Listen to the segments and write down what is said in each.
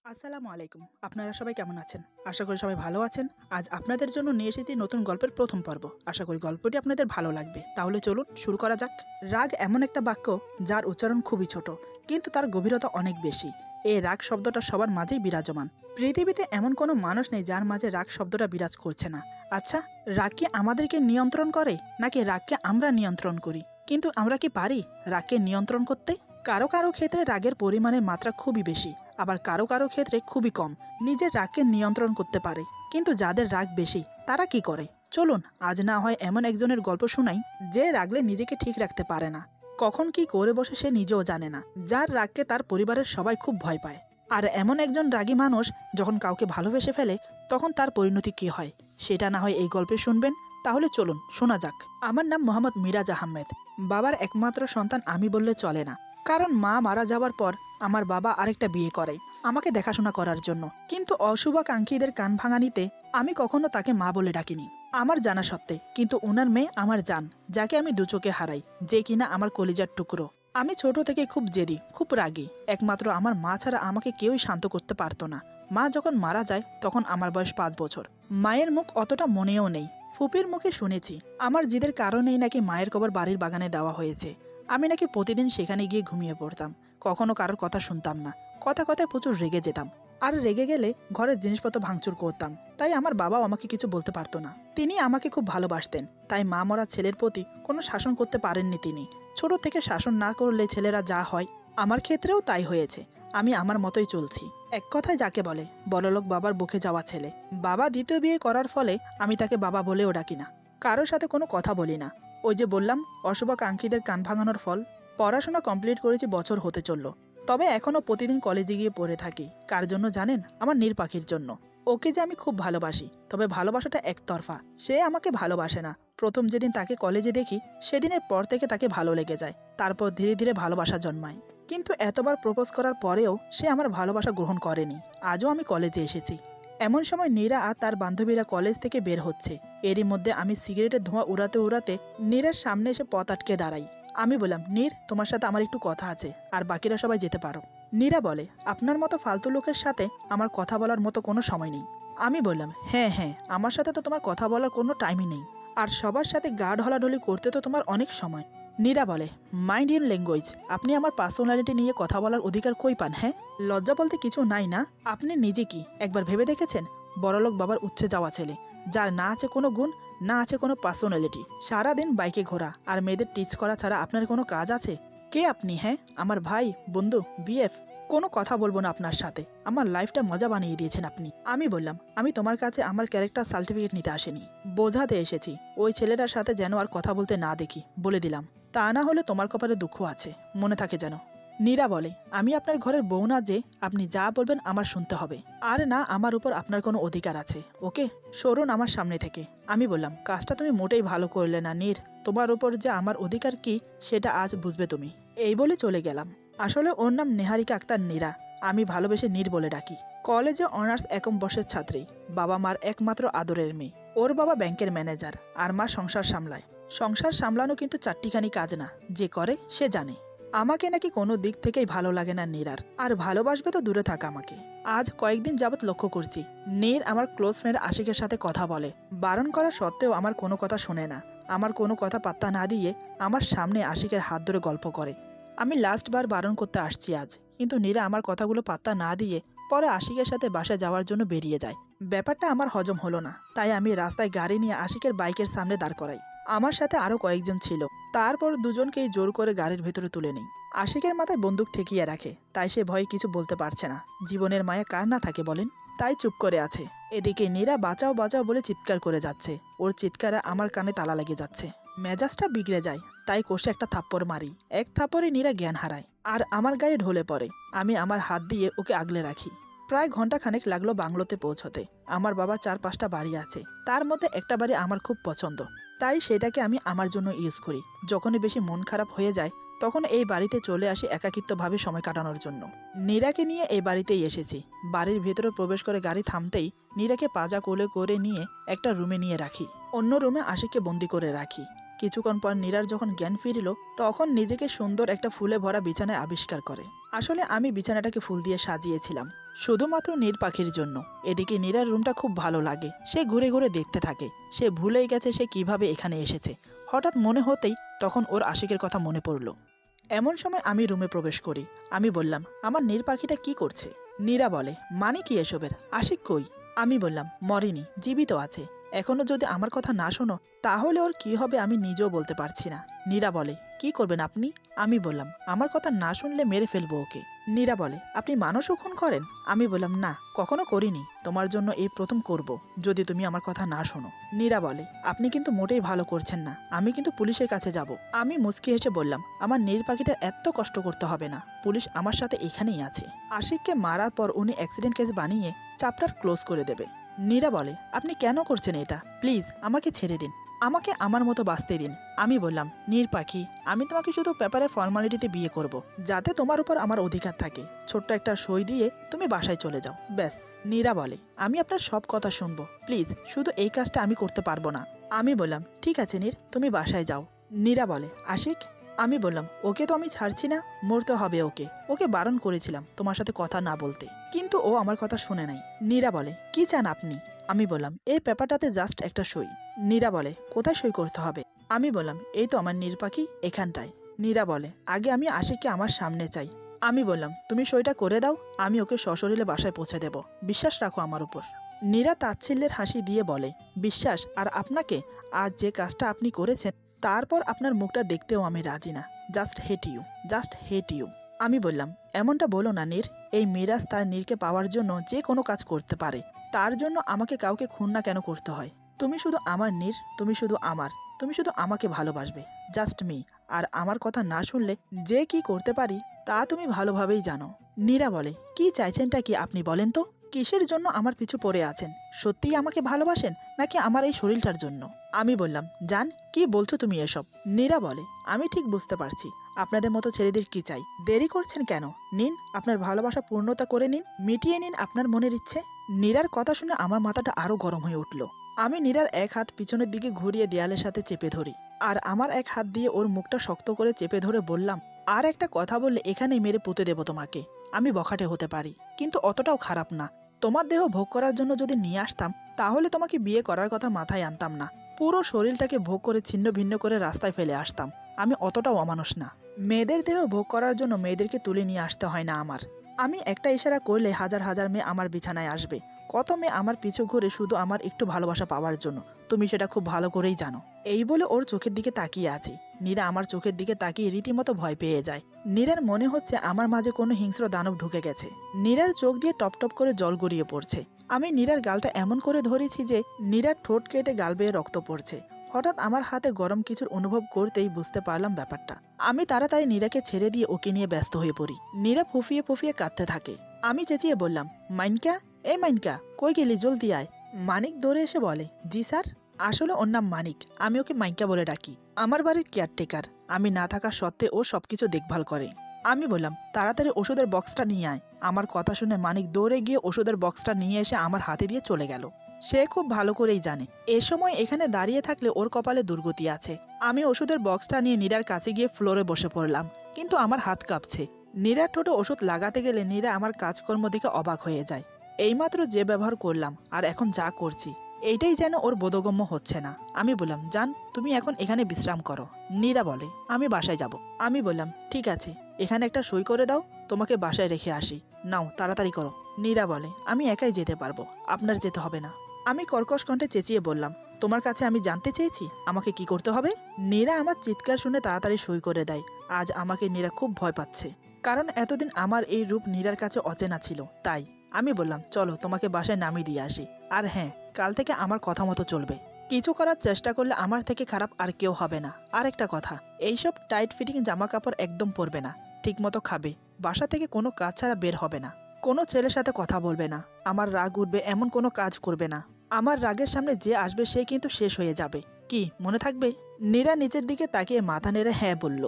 আসসালামু আলাইকুম। আপনারা সবাই কেমন আছেন? আশা করি সবাই ভালো আছেন। আজ আপনাদের জন্য নিয়ে এসেছি নতুন গল্পের প্রথম পর্ব। আশা করি গল্পটি আপনাদের ভালো লাগবে। তাহলে চলুন শুরু করা যাক। রাগ এমন একটা বাক্য যার উচ্চারণ খুবই ছোট, কিন্তু তার গভীরতা অনেক বেশি। এই রাগ শব্দটা সবার মাঝেই বিরাজমান। পৃথিবীতে এমন কোনো মানুষ নেই যার মাঝে রাগ শব্দটা বিরাজ করছে না। আচ্ছা, রাগ কি আমাদেরকে নিয়ন্ত্রণ করে, নাকি রাগকে আমরা নিয়ন্ত্রণ করি? কিন্তু আমরা কি পারি রাগকে নিয়ন্ত্রণ করতে? কারো কারো ক্ষেত্রে রাগের পরিমাণের মাত্রা খুবই বেশি, আবার কারো কারো ক্ষেত্রে খুবই কম। নিজের রাগকে নিয়ন্ত্রণ করতে পারে, কিন্তু যাদের রাগ বেশি তারা কি করে? চলুন আজ না হয় এমন একজনের গল্প শোনাই যে রাগলে নিজেকে ঠিক রাখতে পারে না। কখন কি করে বসে সে নিজেও জানে না। যার রাগকে তার পরিবারের সবাই খুব ভয় পায়। আর এমন একজন রাগী মানুষ যখন কাউকে ভালোবেসে ফেলে, তখন তার পরিণতি কি হয় সেটা না হয় এই গল্পে শুনবেন। তাহলে চলুন শোনা যাক। আমার নাম মোহাম্মদ মিরাজ আহমেদ। বাবার একমাত্র সন্তান আমি বললে চলে না, কারণ মা মারা যাওয়ার পর আমার বাবা আরেকটা বিয়ে করে আমাকে দেখাশোনা করার জন্য। কিন্তু অশুভাকাঙ্ক্ষীদের কান ভাঙানিতে আমি কখনো তাকে মা বলে ডাকিনি আমার জানা সত্ত্বে। কিন্তু ওনার মেয়ে আমার জান, যাকে আমি দু চোখে হারাই, যে কিনা আমার কলিজার টুকরো। আমি ছোট থেকে খুব জেদি, খুব রাগী। একমাত্র আমার মা ছাড়া আমাকে কেউই শান্ত করতে পারতো না। মা যখন মারা যায় তখন আমার বয়স 5 বছর। মায়ের মুখ অতটা মনেও নেই। ফুপির মুখে শুনেছি আমার জিদের কারণেই নাকি মায়ের কবর বাড়ির বাগানে দেওয়া হয়েছে। আমি নাকি প্রতিদিন সেখানে গিয়ে ঘুমিয়ে পড়তাম। কখনো কারোর কথা শুনতাম না। কথায় প্রচুর রেগে যেতাম। আর রেগে গেলে ঘরের জিনিসপত্র ভাঙচুর করতাম। তাই আমার বাবাও আমাকে কিছু বলতে পারতো না। তিনি আমাকে খুব ভালোবাসতেন, তাই মা মরা ছেলের প্রতি কোনো শাসন করতে পারেননি তিনি। ছোট থেকে শাসন না করলে ছেলেরা যা হয়, আমার ক্ষেত্রেও তাই হয়েছে। আমি আমার মতোই চলছি। এক কথায় যাকে বলে বড়লোক বাবার বুকে যাওয়া ছেলে। বাবা দ্বিতীয় বিয়ে করার ফলে আমি তাকে বাবা বলেও ডাকি না। কারোর সাথে কোনো কথা বলি না। ওই যে বললাম, অশুভাকাঙ্ক্ষীদের কান ভাঙানোর ফল। পড়াশোনা কমপ্লিট করেছি, বছর হতে চলল। তবে এখনও প্রতিদিন কলেজে গিয়ে পড়ে থাকি। কার জন্য জানেন? আমার নীর পাখির জন্য। ওকে যে আমি খুব ভালোবাসি, তবে ভালোবাসাটা একতরফা। সে আমাকে ভালোবাসে না। প্রথম যেদিন তাকে কলেজে দেখি, সেদিনের পর থেকে তাকে ভালো লেগে যায়। তারপর ধীরে ধীরে ভালোবাসা জন্মায়। কিন্তু এতবার প্রপোজ করার পরেও সে আমার ভালোবাসা গ্রহণ করেনি। আজও আমি কলেজে এসেছি। এমন সময় নীরা আর তার বান্ধবীরা কলেজ থেকে বের হচ্ছে। এরই মধ্যে আমি সিগারেটের ধোঁয়া উড়াতে উড়াতে নীরের সামনে এসে পথ আটকে দাঁড়াই। আমি বললাম, নীর, তোমার সাথে আমার একটু কথা আছে, আর বাকিরা সবাই যেতে পারো। নীরা বলে, আপনার মতো ফালতু লোকের সাথে আমার কথা বলার মতো কোনো সময় নেই। আমি বললাম, হ্যাঁ হ্যাঁ, আমার সাথে তো তোমার কথা বলার কোনো টাইমই নেই। আর সবার সাথে গা ঢলাঢলি করতে তো তোমার অনেক সময়। নীরা বলে, মাইন্ড ইউর ল্যাঙ্গুয়েজ। আপনি আমার পার্সোনালিটি নিয়ে কথা বলার অধিকার কই পান? হ্যাঁ, লজ্জা বলতে কিছু নাই না? আপনি নিজে কি একবার ভেবে দেখেছেন? বড়লোক বাবার উচ্ছে যাওয়া ছেলে, যার না আছে কোনো গুণ, না আছে কোনো পার্সোনালিটি। সারাদিন বাইকে ঘোরা আর মেয়েদের টিচ করা ছাড়া আপনার কোনো কাজ আছে? কে আপনি? হ্যাঁ, আমার ভাই, বন্ধু, বিএফ? কোনো কথা বলবো না আপনার সাথে। আমার লাইফটা মজা বানিয়ে দিয়েছেন আপনি। আমি বললাম, আমি তোমার কাছে আমার ক্যারেক্টার সার্টিফিকেট নিতে আসিনি, বোঝাতে এসেছি। ওই ছেলেটার সাথে যেন আর কথা বলতে না দেখি, বলে দিলাম। তা না হলে তোমার কপালে দুঃখ আছে, মনে থাকে যেন। নীরা বলে, আমি আপনার ঘরের বউ না যে আপনি যা বলবেন আমার শুনতে হবে। আর না আমার উপর আপনার কোনো অধিকার আছে। ওকে, সরুন আমার সামনে থেকে। আমি বললাম, কাজটা তুমি মোটেই ভালো করলে না নীর। তোমার উপর যে আমার অধিকার কি সেটা আজ বুঝবে তুমি। এই বলে চলে গেলাম। আসলে ওর নাম নেহারিকা আক্তার নীরা। আমি ভালোবেসে নীর বলে ডাকি। কলেজে অনার্স একম বর্ষের ছাত্রী। বাবা মার একমাত্র আদরের মেয়ে। ওর বাবা ব্যাংকের ম্যানেজার, আর মা সংসার সামলায়। সংসার সামলানো কিন্তু চারটিখানি কাজ না, যে করে সে জানে। আমাকে নাকি কোনো দিক থেকেই ভালো লাগে না নীরার। আর ভালোবাসবে তো দূরে থাক আমাকে। আজ কয়েকদিন যাবৎ লক্ষ্য করছি, নীর আমার ক্লোজ ফ্রেন্ড আশিকের সাথে কথা বলে। বারণ করা সত্ত্বেও আমার কোনো কথা শোনে না। আমার কোনো কথা পাত্তা না দিয়ে আমার সামনে আশিকের হাত ধরে গল্প করে। আমি লাস্টবার বারণ করতে আসছি আজ, কিন্তু নীরা আমার কথাগুলো পাত্তা না দিয়ে পরে আশিকের সাথে বাসায় যাওয়ার জন্য বেরিয়ে যায়। ব্যাপারটা আমার হজম হলো না, তাই আমি রাস্তায় গাড়ি নিয়ে আশিকের বাইকের সামনে দাঁড় করাই। আমার সাথে আরো কয়েকজন ছিল। তারপর দুজনকেই জোর করে গাড়ির ভেতরে তুলে নেই। আশিকের মাথায় বন্দুক ঠেকিয়ে রাখে, তাই সে ভয়ে কিছু বলতে পারছে না। জীবনের মায়া কার না থাকে বলেন? তাই চুপ করে আছে। এদিকে নীরা বাঁচাও বাঁচাও বলে চিৎকার করে যাচ্ছে। ওর চিৎকারে আমার কানে তালা লেগে যাচ্ছে। মেজাজটা বিগড়ে যায়, তাই কষে একটা থাপ্পড় মারি। এক থাপ্পড়ে নীরা জ্ঞান হারায় আর আমার গায়ে ঢলে পড়ে। আমি আমার হাত দিয়ে ওকে আগলে রাখি। প্রায় ঘন্টাখানেক লাগলো বাংলোতে পৌঁছতে। আমার বাবার 4-5টা বাড়ি আছে, তার মধ্যে একটা বাড়ি আমার খুব পছন্দ, তাই সেটাকে আমি আমার জন্য ইউজ করি। যখনই বেশি মন খারাপ হয়ে যায় তখন এই বাড়িতে চলে আসি একাকিত্বভাবে সময় কাটানোর জন্য। নীরাকে নিয়ে এই বাড়িতেই এসেছি। বাড়ির ভেতরে প্রবেশ করে গাড়ি থামতেই নীরাকে পাজা কোলে করে নিয়ে একটা রুমে নিয়ে রাখি। অন্য রুমে আশিককে বন্দি করে রাখি। কিছুক্ষণ পর নীরার যখন জ্ঞান ফিরিল তখন নিজেকে সুন্দর একটা ফুলে ভরা বিছানায় আবিষ্কার করে। আসলে আমি বিছানাটাকে ফুল দিয়ে সাজিয়েছিলাম শুধুমাত্র নীর পাখির জন্য। এদিকে নীরার রুমটা খুব ভালো লাগে, সে ঘুরে ঘুরে দেখতে থাকে। সে ভুলেই গেছে সে কিভাবে এখানে এসেছে। হঠাৎ মনে হতেই তখন ওর আশিকের কথা মনে পড়ল। এমন সময় আমি রুমে প্রবেশ করি। আমি বললাম, আমার নীর পাখিটা কি করছে? নীরা বলে, মানে কি এসবের? আশিক কই? আমি বললাম, মরেনি, জীবিত আছে। এখনো যদি আমার কথা না শোনো তাহলে ওর কি হবে আমি নিজেও বলতে পারছি না। নীরা বলে, কি করবেন আপনি? আমি বললাম, আমার কথা না শুনলে মেরে ফেলবো ওকে। নীরা বলে, আপনি মানুষও খুন করেন? আমি বললাম, না, কখনো করিনি, তোমার জন্য এই প্রথম করব যদি তুমি আমার কথা না শোনো। নীরা বলে, আপনি কিন্তু মোটেই ভালো করছেন না, আমি কিন্তু পুলিশের কাছে যাব। আমি মুচকি হেসে বললাম, আমার নীর পাখিটার এত কষ্ট করতে হবে না, পুলিশ আমার সাথে এখানেই আছে। আশিককে মারার পর উনি অ্যাক্সিডেন্ট কেস বানিয়ে চ্যাপ্টার ক্লোজ করে দেবে। নীরা বলে, আপনি কেন করছেন এটা? প্লিজ আমাকে ছেড়ে দিন, আমাকে আমার মতো বাঁচতে দিন। আমি বললাম, নীর পাখি, আমি তোমাকে শুধু পেপারে ফর্মালিটিতে বিয়ে করব, যাতে তোমার উপর আমার অধিকার থাকে। ছোট্ট একটা সই দিয়ে তুমি বাসায় চলে যাও, ব্যাস। নীরা বলে, আমি আপনার সব কথা শুনবো, প্লিজ শুধু এই কাজটা আমি করতে পারবো না। আমি বললাম, ঠিক আছে নীর, তুমি বাসায় যাও। নীরা বলে, আশিক? আমি বললাম, ওকে তো আমি ছাড়ছি না, মরতে হবে ওকে। ওকে বারণ করেছিলাম তোমার সাথে কথা না বলতে, কিন্তু ও আমার কথা শুনে নাই। নীরা বলে, কি চান আপনি? আমি বললাম, এই পেপারটাতে জাস্ট একটা সই। নীরা বলে, কোথায় সই করতে হবে? আমি বললাম, এই তো আমার নীর পাখি, এখানটায়। নীরা বলে, আগে আমি আশিককে আমার সামনে চাই। আমি বললাম, তুমি সইটা করে দাও, আমি ওকে সশরীরে বাসায় পৌঁছে দেব, বিশ্বাস রাখো আমার উপর। নীরা তাচ্ছিল্যের হাসি দিয়ে বলে, বিশ্বাস? আর আপনাকে? আজ যে কাজটা আপনি করেছেন তারপর আপনার মুখটা দেখতেও আমি রাজি না। Just hate you, just hate you. আমি বললাম, এমনটা বলো না নীর, এই মিরাজ তার নীরকে পাওয়ার জন্য যে কোনো কাজ করতে পারে, তার জন্য আমাকে কাউকে খুন না কেন করতে হয়? তুমি শুধু আমার নীর, তুমি শুধু আমার, তুমি শুধু আমাকে ভালোবাসবে, জাস্ট মি। আর আমার কথা না শুনলে যে কি করতে পারি তা তুমি ভালোভাবেই জানো। নীরা বলে, কি চাইছেনটা কি আপনি বলেন তো? কিসের জন্য আমার পিছু পড়ে আছেন? সত্যিই আমাকে ভালোবাসেন নাকি আমার এই শরীরটার জন্য? আমি বললাম, জান, কি বলছো তুমি এসব? নীরা বলে, আমি ঠিক বুঝতে পারছি আপনাদের মতো ছেলেদের কি চাই। দেরি করছেন কেন? নিন, আপনার ভালোবাসা পূর্ণতা করে নিন, মিটিয়ে নিন আপনার মনের ইচ্ছে। নীরার কথা শুনে আমার মাথাটা আরো গরম হয়ে উঠল। আমি নীরার এক হাত পিছনের দিকে ঘুরিয়ে দেয়ালের সাথে চেপে ধরি, আর আমার এক হাত দিয়ে ওর মুখটা শক্ত করে চেপে ধরে বললাম, আর একটা কথা বললে এখানেই মেরে পুঁতে দেব তোমাকে। আমি বখাটে হতে পারি, কিন্তু অতটাও খারাপ না। তোমার দেহ ভোগ করার জন্য যদি নিয়ে আসতাম তাহলে তোমাকে বিয়ে করার কথা মাথায় আনতাম না। পুরো শরীরটাকে ভোগ করে ছিন্ন ভিন্ন করে রাস্তায় ফেলে আসতাম। আমি অতটাও অমানুষ না। মেয়েদের দেহ ভোগ করার জন্য মেয়েদেরকে তুলে নিয়ে আসতে হয় না আমার। আমি একটা ইশারা করলে হাজার হাজার মেয়ে আমার বিছানায় আসবে। কত মেয়ে আমার পিছু ঘুরে শুধু আমার একটু ভালোবাসা পাওয়ার জন্য, তুমি সেটা খুব ভালো করেই জানো। এই বলে ওর চোখের দিকে তাকিয়ে আছে। নীরা আমার চোখের দিকে তাকিয়ে রীতিমতো ভয় পেয়ে যায়। নীরার মনে হচ্ছে আমার মাঝে কোনো হিংস্র দানব ঢুকে গেছে। নীরার চোখ দিয়ে টপ টপ করে জল গড়িয়ে পড়ছে। আমি নীরার গালটা এমন করে ধরেছি যে নীরার ঠোঁট কেটে গাল বেয়ে রক্ত পড়ছে। হঠাৎ আমার হাতে গরম কিছুর অনুভব করতেই বুঝতে পারলাম ব্যাপারটা। আমি তাড়াতাড়ি নীরাকে ছেড়ে দিয়ে ওকে নিয়ে ব্যস্ত হয়ে পড়ি। নীরা ফুফিয়ে ফুফিয়ে কাঁদতে থাকে। আমি চেঁচিয়ে বললাম, মাইনকা, এই মাইনকা, কই গেলি, জলদি আয়। মানিক দৌড়ে এসে বলে, জি স্যার। আসলে ওর নাম মানিক, আমি ওকে মাইনকা বলে ডাকি। আমার বাড়ির কেয়ারটেকার, আমি না থাকা সত্ত্বে ও সবকিছু দেখভাল করে। আমি বললাম, তাড়াতাড়ি ওষুধের বক্সটা নিয়ে আয়। আমার কথা শুনে মানিক দৌড়ে গিয়ে ওষুধের বক্সটা নিয়ে এসে আমার হাতে দিয়ে চলে গেল। সে খুব ভালো করেই জানে এ সময় এখানে দাঁড়িয়ে থাকলে ওর কপালে দুর্গতি আছে। আমি ওষুধের বক্সটা নিয়ে নীরার কাছে গিয়ে ফ্লোরে বসে পড়লাম, কিন্তু আমার হাত কাঁপছে। নীরার ঠোঁটে ওষুধ লাগাতে গেলে নীরা আমার কাজকর্ম দেখে অবাক হয়ে যায়। এইমাত্র যে ব্যবহার করলাম আর এখন যা করছি এইটাই যেন ওর বোধগম্য হচ্ছে না। আমি বললাম, জান, তুমি এখন এখানে বিশ্রাম করো। নীরা বলে, আমি বাসায় যাব। আমি বললাম, ঠিক আছে, এখানে একটা সই করে দাও, তোমাকে বাসায় রেখে আসি। নাও, তাড়াতাড়ি করো। নীরা বলে, আমি একাই যেতে পারবো, আপনার যেতে হবে না। আমি কর্কশ কণ্ঠে চেঁচিয়ে বললাম, তোমার কাছে আমি জানতে চেয়েছি আমাকে কি করতে হবে? নীরা আমার চিৎকার শুনে তাড়াতাড়ি সই করে দেয়। আজ আমাকে নীরা খুব ভয় পাচ্ছে, কারণ এতদিন আমার এই রূপ নীরার কাছে অচেনা ছিল। তাই আমি বললাম, চলো তোমাকে বাসায় নামিয়ে দিয়ে আসি। আর হ্যাঁ, কাল থেকে আমার কথা মতো চলবে। কিছু করার চেষ্টা করলে আমার থেকে খারাপ আর কেউ হবে না। আর একটা কথা, এইসব টাইট ফিটিং জামা কাপড় একদম পরবে না, ঠিক মতো খাবে, বাসা থেকে কোনো কাজ ছাড়া বের হবে না, কোনো ছেলের সাথে কথা বলবে না, আমার রাগ উঠবে এমন কোনো কাজ করবে না। আমার রাগের সামনে যে আসবে সে কিন্তু শেষ হয়ে যাবে। কি মনে থাকবে? নীরা নিচের দিকে তাকিয়ে মাথা নেড়ে হ্যাঁ বলল।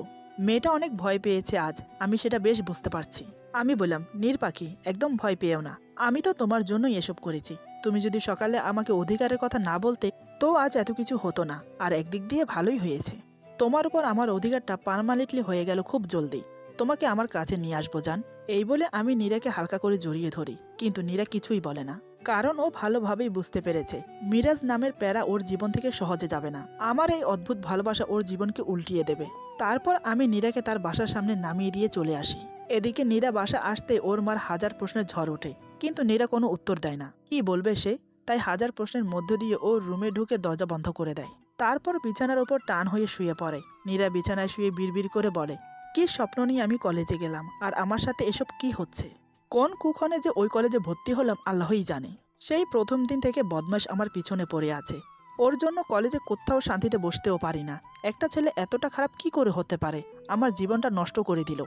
মেয়েটা অনেক ভয় পেয়েছে আজ, আমি সেটা বেশ বুঝতে পারছি। আমি বললাম, নীর পাখি, একদম ভয় পেও না, আমি তো তোমার জন্যই এসব করেছি। তুমি যদি সকালে আমাকে অধিকারের কথা না বলতে তো আজ এত কিছু হতো না, আর একদিক দিয়ে ভালোই হয়েছে। তোমার উপর আমার অধিকারটা পার্মানেন্টলি হয়ে গেল খুব জলদি। তোমাকে আমার কাছে নিয়ে আসবো জান। এই বলে আমি নীরাকে হালকা করে জড়িয়ে ধরি, কিন্তু নীরা কিছুই বলে না, কারণ ও ভালোভাবেই বুঝতে পেরেছে মিরাজ নামের প্যারা ওর জীবন থেকে সহজে যাবে না। আমার এই অদ্ভুত ভালোবাসা ওর জীবনকে উল্টিয়ে দেবে। তারপর আমি নীরাকে তার বাসার সামনে নামিয়ে দিয়ে চলে আসি। এদিকে নীরা বাসা আসতে ওর মার হাজার প্রশ্নের ঝড় ওঠে, কিন্তু নীরা কোনো উত্তর দেয় না। কি বলবে সে? তাই হাজার প্রশ্নের মধ্য দিয়ে ও রুমে ঢুকে দরজা বন্ধ করে দেয়। তারপর বিছানার ওপর টান হয়ে শুয়ে পড়ে। নীরা বিছানায় শুয়ে বিড়বিড় করে বলে, কি স্বপ্ন নিয়ে আমি কলেজে গেলাম, আর আমার সাথে এসব কি হচ্ছে? কোন কুক্ষণে যে ওই কলেজে ভর্তি হলাম আল্লাহই জানে। সেই প্রথম দিন থেকে বদমাশ আমার পিছনে পড়ে আছে। ওর জন্য কলেজে কোথাও শান্তিতে বসতেও পারি না। একটা ছেলে এতটা খারাপ কি করে হতে পারে? আমার জীবনটা নষ্ট করে দিল।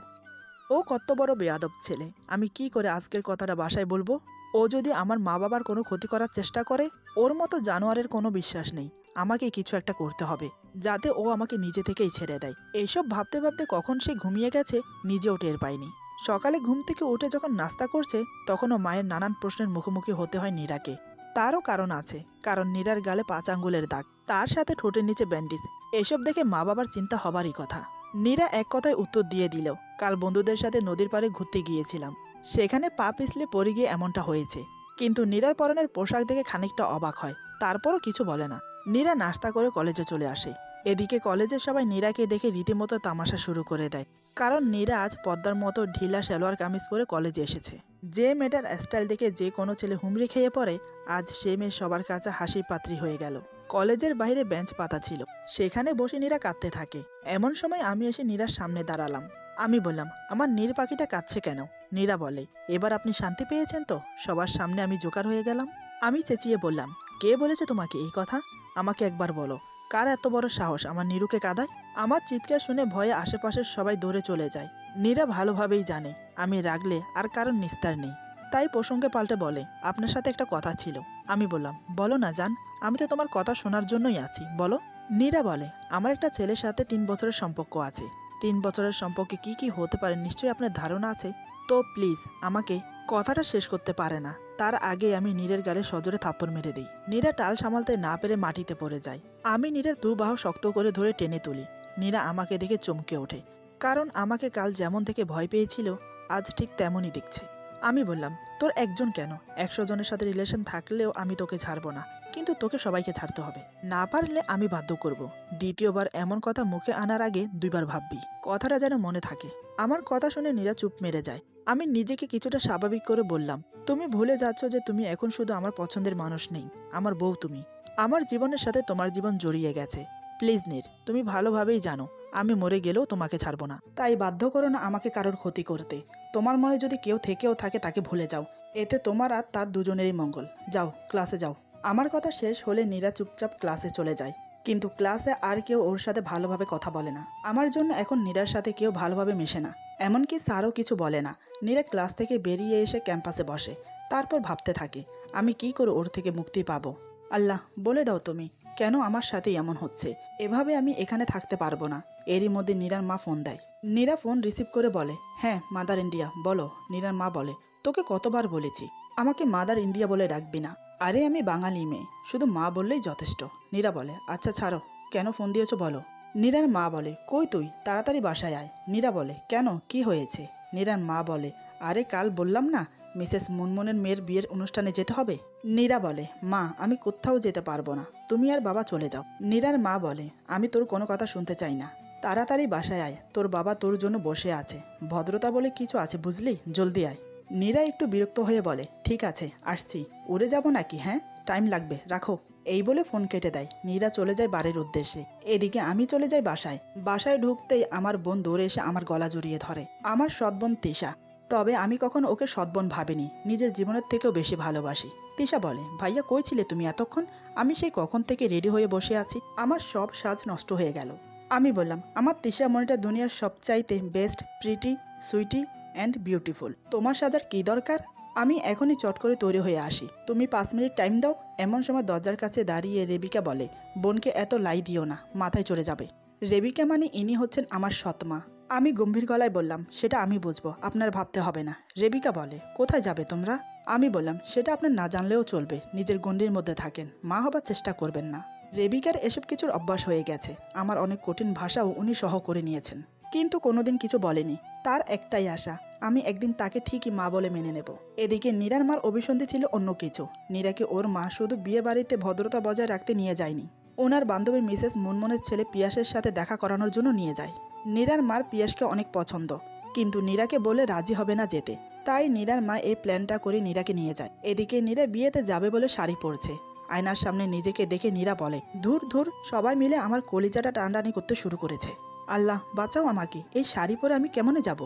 ও কত বড় বেয়াদব ছেলে! আমি কি করে আজকের কথাটা বাসায় বলবো? ও যদি আমার মা বাবার কোনো ক্ষতি করার চেষ্টা করে, ওর মতো জানোয়ারের কোনো বিশ্বাস নেই। আমাকে কিছু একটা করতে হবে, যাতে ও আমাকে নিজে থেকেই ছেড়ে দেয়। এইসব ভাবতে ভাবতে কখন সে ঘুমিয়ে গেছে নিজেও টের পায়নি। সকালে ঘুম থেকে উঠে যখন নাস্তা করছে, তখনও মায়ের নানান প্রশ্নের মুখোমুখি হতে হয় নীরাকে। তারও কারণ আছে, কারণ নীরার গালে 5 আঙ্গুলের দাগ, তার সাথে ঠোঁটের নিচে ব্যান্ডেজ। এসব দেখে মা বাবার চিন্তা হবারই কথা। নীরা এক কথায় উত্তর দিয়ে দিল, কাল বন্ধুদের সাথে নদীর পাড়ে ঘুরতে গিয়েছিলাম, সেখানে পা পিছলে পড়ে গিয়ে এমনটা হয়েছে। কিন্তু নীরার পরনের পোশাক দেখে খানিকটা অবাক হয়, তারপরও কিছু বলে না। নীরা নাস্তা করে কলেজে চলে আসে। এদিকে কলেজের সবাই নীরাকে দেখে রীতিমতো তামাশা শুরু করে দেয়, কারণ নীরা আজ পদ্মার মতো ঢিলা সালোয়ার কামিজ পরে কলেজে এসেছে। যে মেয়েটার স্টাইল দেখে যে কোনো ছেলে হুমড়ি খেয়ে পড়ে, আজ সে মেয়ে সবার কাছে হাসির পাত্রী হয়ে গেল। কলেজের বাইরে বেঞ্চ পাতা ছিল, সেখানে বসে নীরা কাঁদতে থাকে। এমন সময় আমি এসে নীরার সামনে দাঁড়ালাম। আমি বললাম, আমার নীর পাখিটা কাঁদছে কেন? নীরা বলে, এবার আপনি শান্তি পেয়েছেন তো? সবার সামনে আমি জোকার হয়ে গেলাম। আমি চেঁচিয়ে বললাম, কে বলেছে তোমাকে এই কথা? আমাকে একবার বলো, কার এত বড় সাহস আমার নীরুকে কাঁদায়? আমার চিৎকার শুনে ভয়ে আশেপাশের সবাই দৌড়ে চলে যায়। নীরা ভালোভাবেই জানে আমি রাগলে আর কারণ নিস্তার নেই, তাই প্রসঙ্গে পাল্টে বলে, আপনার সাথে একটা কথা ছিল। আমি বললাম, বলো না জান, আমি তো তোমার কথা শোনার জন্যই আছি, বলো। নীরা বলে, আমার একটা ছেলের সাথে 3 বছরের সম্পর্ক আছে। 3 বছরের সম্পর্কে কি কি হতে পারে নিশ্চয়ই আপনার ধারণা আছে। তো প্লিজ আমাকে কথাটা শেষ করতে পারে না, তার আগে আমি নীরের গালে সজোরে থাপ্পড় মেরে দিই। নীরা টাল সামালতে না পেরে মাটিতে পড়ে যায়। আমি নীরের 2 বাহু শক্ত করে ধরে টেনে তুলি। নীরা আমাকে দেখে চমকে ওঠে, কারণ আমাকে কাল যেমন থেকে ভয় পেয়েছিল, আজ ঠিক তেমনই দেখছে। আমি বললাম, তোর একজন কেন, 100 জনের সাথে রিলেশন থাকলেও আমি তোকে ছাড়বো না, কিন্তু তোকে সবাইকে ছাড়তে হবে। না পারলে আমি বাধ্য করব। দ্বিতীয়বার এমন কথা মুখে আনার আগে 2 বার ভাববি, কথাটা যেন মনে থাকে। আমার কথা শুনে নীরা চুপ মেরে যায়। আমি নিজেকে কিছুটা স্বাভাবিক করে বললাম, তুমি ভুলে যাচ্ছ যে তুমি এখন শুধু আমার পছন্দের মানুষ নেই, আমার বউ তুমি। আমার জীবনের সাথে তোমার জীবন জড়িয়ে গেছে। প্লিজ নীর, তুমি ভালোভাবেই জানো আমি মরে গেলেও তোমাকে ছাড়বো না, তাই বাধ্য করো না আমাকে কারোর ক্ষতি করতে। তোমার মনে যদি কেউ থেকেও থাকে তাকে ভুলে যাও, এতে তোমার আর তার দুজনেরই মঙ্গল। যাও, ক্লাসে যাও। আমার কথা শেষ হলে নীরা চুপচাপ ক্লাসে চলে যায়, কিন্তু ক্লাসে আর কেউ ওর সাথে ভালোভাবে কথা বলে না। আমার জন্য এখন নীরার সাথে কেউ ভালোভাবে মেশে না, এমনকি স্যারও কিছু বলে না। নীরা ক্লাস থেকে বেরিয়ে এসে ক্যাম্পাসে বসে, তারপর ভাবতে থাকে আমি কি করে ওর থেকে মুক্তি পাবো। আল্লাহ, বলে দাও তুমি, কেন আমার সাথে এমন হচ্ছে? এভাবে আমি এখানে থাকতে পারবো না। এরই মধ্যে নীরার মা ফোন দেয়। নীরা ফোন রিসিভ করে বলে, হ্যাঁ মাদার ইন্ডিয়া, বলো। নীরার মা বলে, তোকে কতবার বলেছি আমাকে মাদার ইন্ডিয়া বলে ডাকবি না। আরে আমি বাঙালি মেয়ে, শুধু মা বললেই যথেষ্ট। নীরা বলে, আচ্ছা ছাড়ো, কেন ফোন দিয়েছো বলো। নীরার মা বলে, কই তুই, তাড়াতাড়ি বাসায় আয়। নীরা বলে, কেন, কি হয়েছে? নীরার মা বলে, আরে কাল বললাম না মিসেস মুনমুনের মেয়ের বিয়ের অনুষ্ঠানে যেতে হবে। নীরা বলে, মা আমি কোথাও যেতে পারবো না, তুমি আর বাবা চলে যাও। নীরার মা বলে, আমি তোর কোনো কথা শুনতে চাই না, তাড়াতাড়ি বাসায় আয়, তোর বাবা তোর জন্য বসে আছে, ভদ্রতা বলে কিছু আছে বুঝলি, জলদি আয়। নীরা একটু বিরক্ত হয়ে বলে, ঠিক আছে আসছি। উড়ে যাব নাকি? হ্যাঁ, টাইম লাগবে, রাখো। এই বলে ফোন কেটে দেয়। নীরা চলে যায় বাড়ির উদ্দেশ্যে। এদিকে আমি চলে যাই বাসায়। বাসায় ঢুকতেই আমার বোন দৌড়ে এসে আমার গলা জড়িয়ে ধরে। আমার সৎ বোন তিশা। তবে আমি কখনো ওকে সৎ বোন ভাবিনি, নিজের জীবনের থেকেও বেশি ভালোবাসি। তিশা বলে, ভাইয়া কই ছিলে তুমি এতক্ষণ? আমি সেই কখন থেকে রেডি হয়ে বসে আছি, আমার সব সাজ নষ্ট হয়ে গেল। আমি বললাম, আমার তিশা মনিটা দুনিয়ার সবচাইতে best, pretty, sweetie and beautiful. তোমার সাজার কি দরকার? আমি এখনই চট করে তৈরি হয়ে আসি, তুমি 5 মিনিট টাইম দাও। এমন সময় দরজার কাছে দাঁড়িয়ে রেবিকা বলে, বোনকে এত লাই দিও না, মাথায় চড়ে যাবে। রেবিকা মানে ইনি হচ্ছেন আমার সৎমা। আমি গম্ভীর গলায় বললাম, সেটা আমি বুঝবো, আপনার ভাবতে হবে না। রেবিকা বলে, কোথায় যাবে তোমরা? আমি বললাম, সেটা আপনার না জানলেও চলবে, নিজের গণ্ডির মধ্যে থাকেন, মা হবার চেষ্টা করবেন না। রেবিকার এসব কিছুর অভ্যাস হয়ে গেছে। আমার অনেক কঠিন ভাষাও উনি সহ করে নিয়েছেন, কিন্তু কোনোদিন কিছু বলেনি। তার একটাই আশা, আমি একদিন তাকে ঠিকই মা বলে মেনে নেব। এদিকে নীরার মার অভিসন্ধি ছিল অন্য কিছু। নীরাকে ওর মা শুধু বিয়ে বাড়িতে ভদ্রতা বজায় রাখতে নিয়ে যায়নি, ওনার বান্ধবী মিসেস মুনমুনের ছেলে পিয়াসের সাথে দেখা করানোর জন্য নিয়ে যায়। নীরার মার পিয়াসকে অনেক পছন্দ, কিন্তু নীরাকে বলে রাজি হবে না যেতে। তাই নীরার মা এই প্ল্যানটা করে নীরাকে নিয়ে যায়। এদিকে নীরা বিয়েতে যাবে বলে শাড়ি পরছে। আয়নার সামনে নিজেকে দেখে নীরা বলে, ধুর ধুর, সবাই মিলে আমার কলিজাটা টানটানি করতে শুরু করেছে। আল্লাহ বাঁচাও আমাকে, এই শাড়ি পরে আমি কেমনে যাব।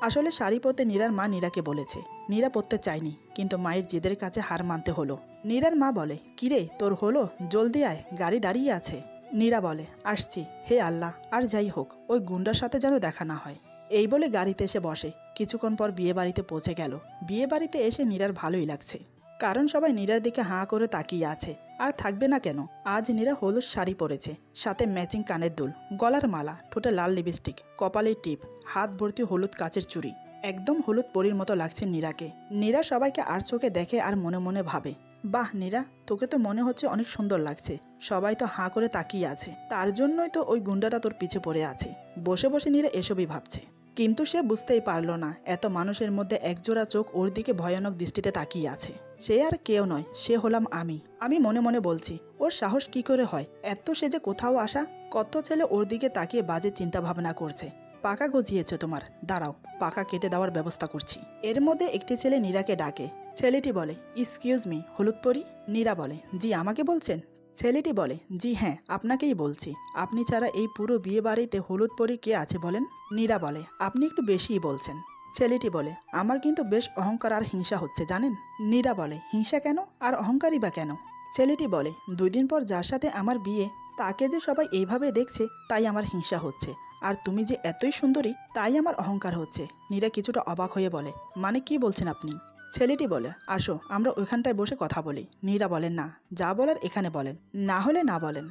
আসলে শাড়ি পরতে নীরার মা নীরাকে বলেছে। নীরা পরতে চায়নি, কিন্তু মায়ের জেদের কাছে হার মানতে হলো। নীরার মা বলে, কিরে তোর হলো, জলদি আয়, গাড়ি দাঁড়িয়ে আছে। নীরা বলে, আসছি। হে আল্লাহ, আর যাই হোক ওই গুন্ডার সাথে যেন দেখা না হয়। এই বলে গাড়িতে এসে বসে। কিছুক্ষণ পর বিয়ে বাড়িতে পৌঁছে গেল। বিয়ে বাড়িতে এসে নীরার ভালোই লাগছে, কারণ সবাই নীরার দিকে হাঁ করে তাকিয়ে আছে। আর থাকবে না কেন। আজ নীরা হলুদ শাড়ি পরেছে, সাথে ম্যাচিং কানের দুল, গলার মালা, ঠোঁটে লাল লিপস্টিক, কপালে টিপ, হাত ভর্তি হলুদ কাচের চুড়ি। একদম হলুদ পরীর মতো লাগছে নীরাকে। নীরা সবাইকে আর চোখে দেখে আর মনে মনে ভাবে, বাহ নীরা, তোকে তো মনে হচ্ছে অনেক সুন্দর লাগছে। সবাই তো হাঁ করে তাকিয়ে আছে, তার জন্যই তো ওই গুন্ডাটা তোর পিছে পড়ে আছে। বসে বসে নীরা এসবই ভাবছে, কিন্তু সে বুঝতেই পারল না এত মানুষের মধ্যে একজোড়া চোখ ওর দিকে ভয়ানক দৃষ্টিতে তাকিয়ে আছে। সে আর কেউ নয়, সে হলাম আমি। আমি মনে মনে বলছি, ওর সাহস কি করে হয় এত সেজে কোথাও আসা। কত ছেলে ওর দিকে তাকিয়ে বাজে চিন্তা ভাবনা করছে। পাকা গজিয়েছে তোমার, দাঁড়াও, পাকা কেটে দেওয়ার ব্যবস্থা করছি। এর মধ্যে একটি ছেলে নীরাকে ডাকে। ছেলেটি বলে, এক্সকিউজ মি, হলুদ পরি? নীরা বলে, জি আমাকে বলছেন? ছেলেটি বলে, জি হ্যাঁ আপনাকেই বলছি। আপনি ছাড়া এই পুরো বিয়ে বাড়িতে হলুদ পরি কে আছে বলেন? নীরা বলে, আপনি একটু বেশিই বলছেন। ছেলেটি বলে, আমার কিন্তু বেশ অহংকার আর হিংসা হচ্ছে জানেন। নীরা বলে, হিংসা কেন, আর অহংকারই বা কেন? ছেলেটি বলে, 2 দিন পর যার সাথে আমার বিয়ে, তাকে যে সবাই এইভাবে দেখছে তাই আমার হিংসা হচ্ছে। আর তুমি যে এতই সুন্দরী তাই আমার অহংকার হচ্ছে। নীরা কিছুটা অবাক হয়ে বলে, মানে কি বলছেন আপনি? ছেলেটি বলে, আসো আমরা ওইখানটায় বসে কথা বলি। নীরা বলেন, না, যা বলার এখানে বলেন, না হলে না বলেন।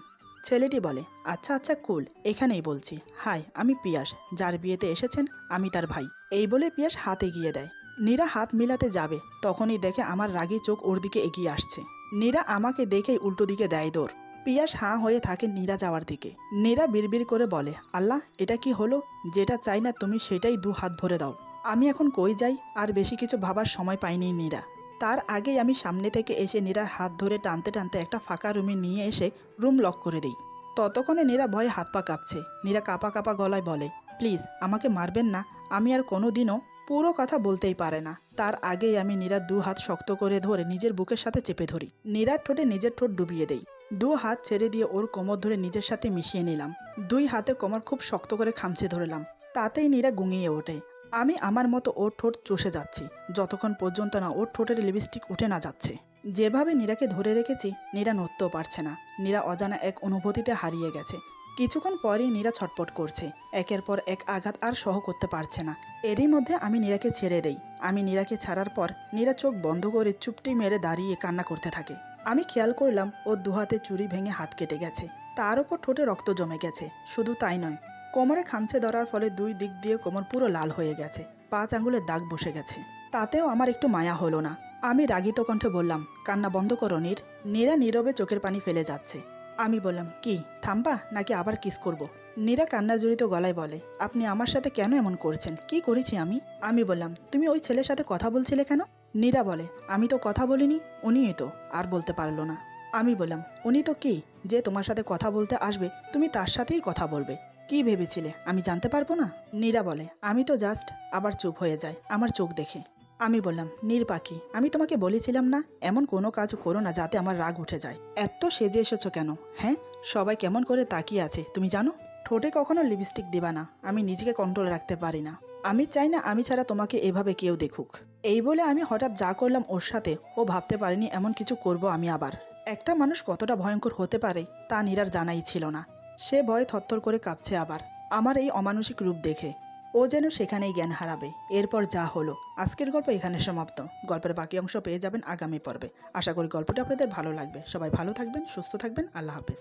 ছেলেটি বলে, আচ্ছা আচ্ছা কুল, এখানেই বলছি। হাই, আমি পিয়াস, যার বিয়েতে এসেছেন আমি তার ভাই। এই বলে পিয়াস হাত এগিয়ে দেয়। নীরা হাত মিলাতে যাবে, তখনই দেখে আমার রাগী চোখ ওর দিকে এগিয়ে আসছে। নীরা আমাকে দেখেই উল্টো দিকে দেয় দৌড়। পিয়াস হাঁ হয়ে থাকে নীরা যাওয়ার দিকে। নীরা বিড়বিড় করে বলে, আল্লাহ এটা কি হলো, যেটা চাই না তুমি সেটাই 2 হাত ভরে দাও। আমি এখন কই যাই, আর বেশি কিছু ভাবার সময় পাইনি নীরা। তার আগেই আমি সামনে থেকে এসে নীরার হাত ধরে টানতে টানতে একটা ফাঁকা রুমে নিয়ে এসে রুম লক করে দিই। ততক্ষণে নীরা ভয়ে হাত পা কাঁপছে। নীরা কাঁপা কাঁপা গলায় বলে, প্লিজ আমাকে মারবেন না। আমি আর কোনো দিনও পুরো কথা বলতেই পারে না। তার আগেই আমি নীরার 2 হাত শক্ত করে ধরে নিজের বুকের সাথে চেপে ধরি। নীরার ঠোঁটে নিজের ঠোঁট ডুবিয়ে দেই। 2 হাত ছেড়ে দিয়ে ওর কোমর ধরে নিজের সাথে মিশিয়ে নিলাম। 2 হাতে কোমর খুব শক্ত করে খামচে ধরলাম। তাতেই নীরা গুঙিয়ে ওঠে। আমি আমার মতো ওর ঠোঁট চষে যাচ্ছি, যতক্ষণ পর্যন্ত না ওর ঠোঁটের লিপস্টিক উঠে না যাচ্ছে। যেভাবে নীরাকে ধরে রেখেছি, নীরা নড়তেও পারছে না। নীরা অজানা এক অনুভূতিতে হারিয়ে গেছে। কিছুক্ষণ পরেই নীরা ছটপট করছে। একের পর এক আঘাত আর সহ করতে পারছে না। এরই মধ্যে আমি নীরাকে ছেড়ে দেই। আমি নীরাকে ছাড়ার পর নীরা চোখ বন্ধ করে চুপটি মেরে দাঁড়িয়ে কান্না করতে থাকে। আমি খেয়াল করলাম ওর 2 হাতে চুড়ি ভেঙে হাত কেটে গেছে। তার উপর ঠোঁটে রক্ত জমে গেছে। শুধু তাই নয়, কোমরে খামচে ধরার ফলে 2 দিক দিয়ে কোমর পুরো লাল হয়ে গেছে। 5 আঙ্গুলের দাগ বসে গেছে। তাতেও আমার একটু মায়া হলো না। আমি রাগিত কণ্ঠে বললাম, কান্না বন্ধ করো নীর। নীরা নীরবে চোখের পানি ফেলে যাচ্ছে। আমি বললাম, কি থামবা নাকি আবার কিস করব? নীরা কান্নার জড়িত গলায় বলে, আপনি আমার সাথে কেন এমন করছেন? কি করেছি আমি? আমি বললাম, তুমি ওই ছেলের সাথে কথা বলছিলে কেন? নীরা বলে, আমি তো কথা বলিনি, উনিই তো। আর বলতে পারলো না। আমি বললাম, উনি তো কি, যে তোমার সাথে কথা বলতে আসবে তুমি তার সাথেই কথা বলবে? কি ভেবেছিলে আমি জানতে পারবো না? নীরা বলে, আমি তো জাস্ট, আবার চুপ হয়ে যায় আমার চোখ দেখে। আমি বললাম, নীর পাখি, আমি তোমাকে বলেছিলাম না এমন কোনো কাজ করো না যাতে আমার রাগ উঠে যায়। এত সেজে এসেছো কেন? হ্যাঁ, সবাই কেমন করে তাকিয়ে আছে তুমি জানো? ঠোঁটে কখনো লিপস্টিক দিবা না। আমি নিজেকে কন্ট্রোল রাখতে পারি না। আমি চাই না আমি ছাড়া তোমাকে এভাবে কেউ দেখুক। এই বলে আমি হঠাৎ যা করলাম ওর সাথে, ও ভাবতে পারিনি এমন কিছু করব আমি আবার। একটা মানুষ কতটা ভয়ঙ্কর হতে পারে তা নীরার জানাই ছিল না। সে ভয়ে থরথর করে কাঁপছে আবার আমার এই অমানুষিক রূপ দেখে। ও যেন সেখানেই জ্ঞান হারাবে। এরপর যা হলো। আজকের গল্প এখানে সমাপ্ত। গল্পের বাকি অংশ পেয়ে যাবেন আগামী পর্বে। আশা করি গল্পটা আপনাদের ভালো লাগবে। সবাই ভালো থাকবেন, সুস্থ থাকবেন। আল্লাহ হাফেজ।